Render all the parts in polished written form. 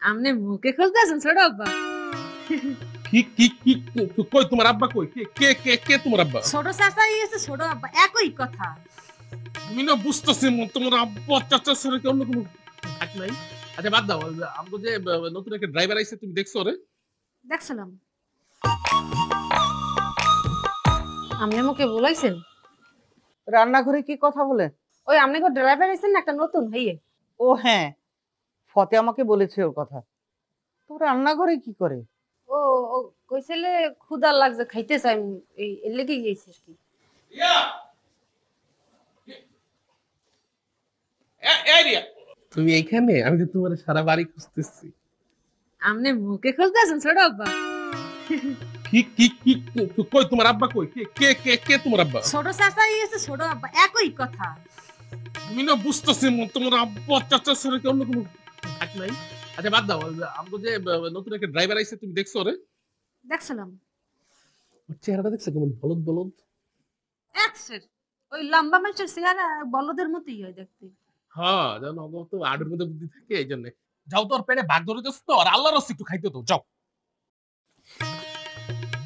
আমনে মুখে খুলতেছেন ছোট আব্বা? কি কি কি কই তোমার আব্বা কই? কে কে কে কে তোমার আব্বা? ছোট চাচাই আছে ছোট আব্বা, একই কথা। আমি না বুঝতেছি তোমার আব্বা চাচা ছাড়া কি অন্য কোনো থাক নাই? আচ্ছা বাদ দাও, আমগো যে নতুন একটা ড্রাইভার আইছে তুমি দেখছো রে? দেখছিলাম। আমনে মুখে বলাইছেন? রান্নাঘরে কি কথা বলে? ওই আমনে কো ড্রাইভার আইছেন না একটা নতুন হইয়ে? ও হ্যাঁ, ফতে আমাকে বলেছে ওর কথা। তো রান্নাঘরে কি করে? ও ও কইছিলে ক্ষুধা লাগছে খাইতে চাই, এই এর লেগে গেছে কি। ইয়া এই রিয়া, তুমি এইখানে? আমি তো তোমার সারা বাড়ি খুঁজতেছি। আমনে মুখে খুলতেছেন ছোট আব্বা? কি কি কি কই তোমার আব্বা কই? কে কে কে কে তোমার আব্বা? ছোট চাচাই আছে ছোট আব্বা, একই কথা। আমি না বুঝতেছি তোমার আব্বা চাচা ছাড়া কি অন্য কোনো থাক নাই? আচ্ছা বাদ দাও, আমগো যে নতুন একটা ড্রাইভার আইছে তুমি দেখছো রে? দেখছিলাম। ওর চেহারাটা দেখছো কেমন বলদ বলদ? একসের ওই লম্বা মানুষের চেহারা বলদের মতোই হয় দেখতে। হ্যাঁ, জানো অগো তো আডুর মধ্যে বুদ্ধি থাকে এই জন্য। যাও তোর পেটে ভাগ ধরে দিস তো, আর আল্লাহর রস একটু খাইতে তো যাও।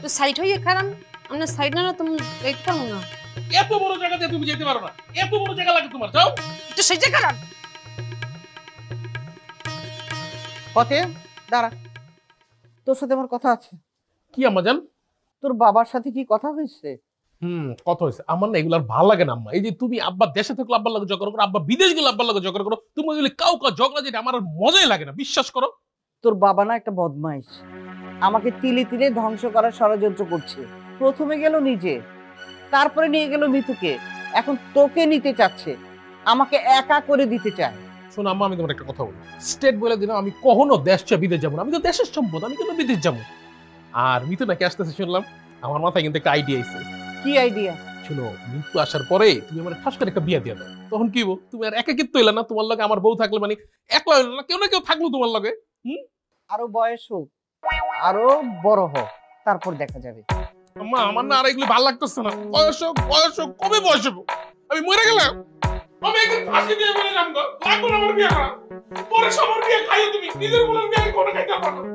তো সাইড হইয়ে খারান, আমনে সাইড না তুমি দেখতে পারো না। এত বড় জায়গা দিয়ে তুমি যেতে পারো না, এত বড় জায়গা লাগে তোমার, যাও। তো সাইডে খারান। ফতে দাঁড়া, তোর সাথে আমার কথা আছে। কি আম্মা জান? তোর বাবার সাথে কি কথা হয়েছে? কত হয়েছে? আমার না এগুলো আর ভালো লাগে না আম্মা। এই যে তুমি আব্বা দেশে থাকলে আব্বার লাগে ঝগড়া করো, আব্বা বিদেশ গেলে আব্বার লাগে ঝগড়া করো, তুমি ওইগুলো কাউ ঝগড়া যেটা আমার আর মজাই লাগে না, বিশ্বাস করো। তোর বাবা না একটা বদমাইশ, আমাকে তিলে তিলে ধ্বংস করার ষড়যন্ত্র করছে। প্রথমে গেল নিজে, তারপরে নিয়ে গেল মিতুকে, এখন তোকে নিতে চাচ্ছে, আমাকে একা করে দিতে চায়। শোনো আম্মা, আমি তোমার একটা কথা বলি, স্টেট বলে দিলাম আমি কখনো দেশ ছেড়ে বিদেশ যাবো না। আমি তো দেশের সম্পদ, আমি কেন বিদেশ যাবো? আর মিতু নাকি আসতেছে শুনলাম, আমার মাথায় কিন্তু একটা আইডিয়া আছে। কি আইডিয়া? শুনো, মিতু আসার পরে তুমি আমার ঠাস করে একটা বিয়া দিয়ে দাও, তখন কি হইবো? তুমি আর একাকিত্ব হইলা না, তোমার লগে আমার বউ থাকলে মানে একলা হইলো না, কেউ না কেউ থাকলো তোমার লগে। আরো বয়স হোক, আরো বড় হোক, তারপর দেখা যাবে। আম্মা আমার না আর এগুলো ভালো লাগতেছে না। বয়স হোক, কবে বয়স হবো? আমি মরে গেলাম, আমি একদিন ফাঁসি দিয়ে মরে যাবো গো। লাগবো না আমার বিয়ে করা, পরে সবার বিয়ে খাইও তুমি, নিজের বলার বিয়ে কোনো খাইতে পারো না।